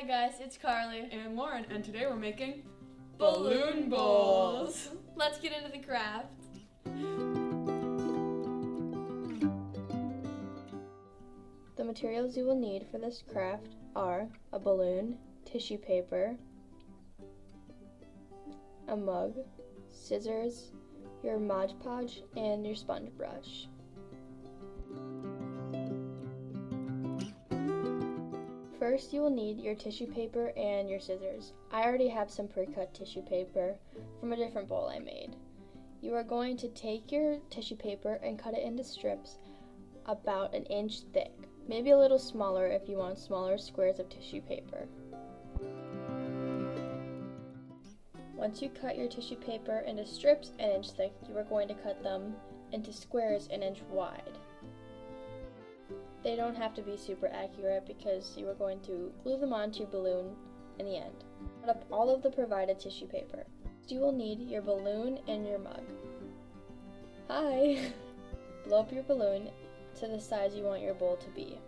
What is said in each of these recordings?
guys, it's Carly. And Lauren, and today we're making Balloon bowls. Let's get into the craft. The materials you will need for this craft are a balloon, tissue paper, a mug, scissors, your Mod Podge, and your sponge brush. First, you will need your tissue paper and your scissors. I already have some pre-cut tissue paper from a different bowl I made. You are going to take your tissue paper and cut it into strips about an inch thick, maybe a little smaller if you want smaller squares of tissue paper. Once you cut your tissue paper into strips an inch thick, you are going to cut them into squares an inch wide. They don't have to be super accurate because you are going to glue them onto your balloon in the end. Cut up all of the provided tissue paper. You will need your balloon and your mug. Hi! Blow up your balloon to the size you want your bowl to be.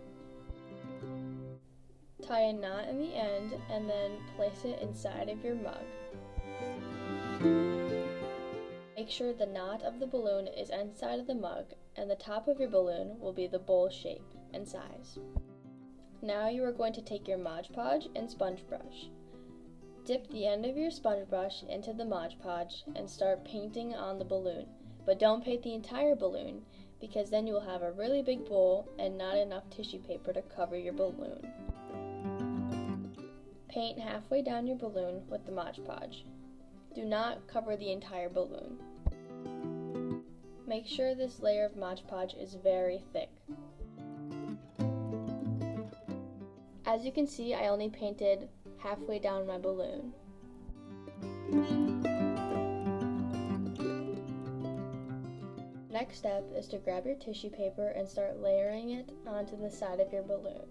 Tie a knot in the end and then place it inside of your mug. Make sure the knot of the balloon is inside of the mug and the top of your balloon will be the bowl shape and size. Now you are going to take your Mod Podge and sponge brush. Dip the end of your sponge brush into the Mod Podge and start painting on the balloon, but don't paint the entire balloon because then you will have a really big bowl and not enough tissue paper to cover your balloon. Paint halfway down your balloon with the Mod Podge. Do not cover the entire balloon. Make sure this layer of Mod Podge is very thick. As you can see, I only painted halfway down my balloon. Next step is to grab your tissue paper and start layering it onto the side of your balloon.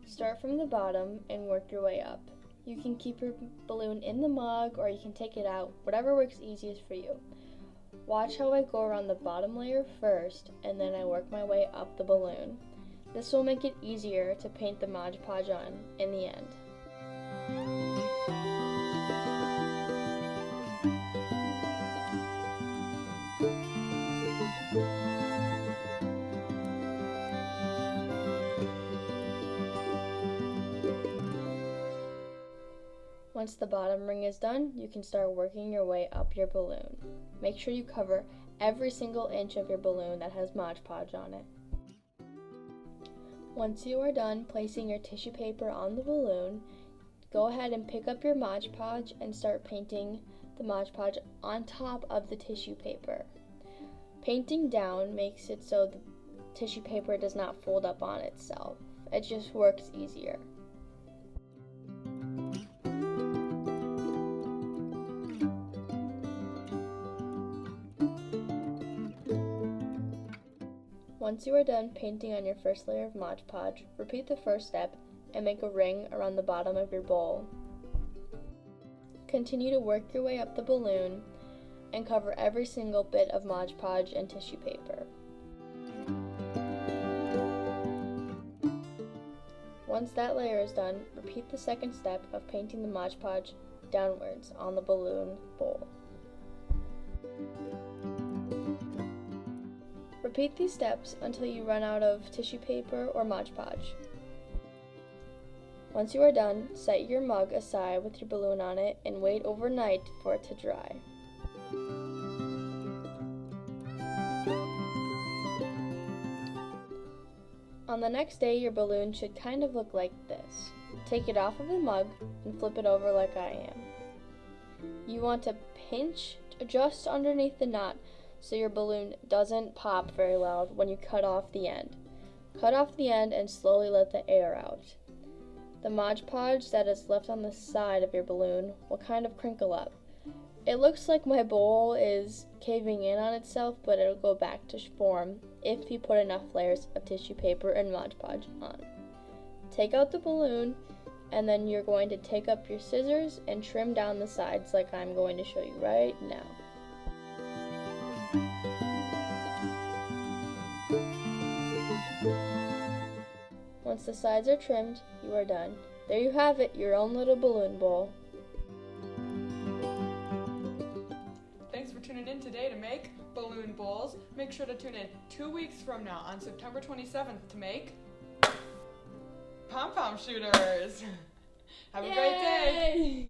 Start from the bottom and work your way up. You can keep your balloon in the mug or you can take it out, whatever works easiest for you. Watch how I go around the bottom layer first and then I work my way up the balloon. This will make it easier to paint the Mod Podge on in the end. Once the bottom ring is done, you can start working your way up your balloon. Make sure you cover every single inch of your balloon that has Mod Podge on it. Once you are done placing your tissue paper on the balloon, go ahead and pick up your Mod Podge and start painting the Mod Podge on top of the tissue paper. Painting down makes it so the tissue paper does not fold up on itself. It just works easier. Once you are done painting on your first layer of Mod Podge, repeat the first step and make a ring around the bottom of your bowl. Continue to work your way up the balloon and cover every single bit of Mod Podge and tissue paper. Once that layer is done, repeat the second step of painting the Mod Podge downwards on the balloon bowl. Repeat these steps until you run out of tissue paper or Mod Podge. Once you are done, set your mug aside with your balloon on it and wait overnight for it to dry. On the next day, your balloon should kind of look like this. Take it off of the mug and flip it over like I am. You want to pinch just underneath the knot so your balloon doesn't pop very loud when you cut off the end. Cut off the end and slowly let the air out. The Mod Podge that is left on the side of your balloon will kind of crinkle up. It looks like my bowl is caving in on itself, but it'll go back to form if you put enough layers of tissue paper and Mod Podge on. Take out the balloon and then you're going to take up your scissors and trim down the sides like I'm going to show you right now. Once the sides are trimmed, you are done. There you have it, your own little balloon bowl. Thanks for tuning in today to make balloon bowls. Make sure to tune in 2 weeks from now on September 27th to make pom-pom shooters. Have a great day. Yay!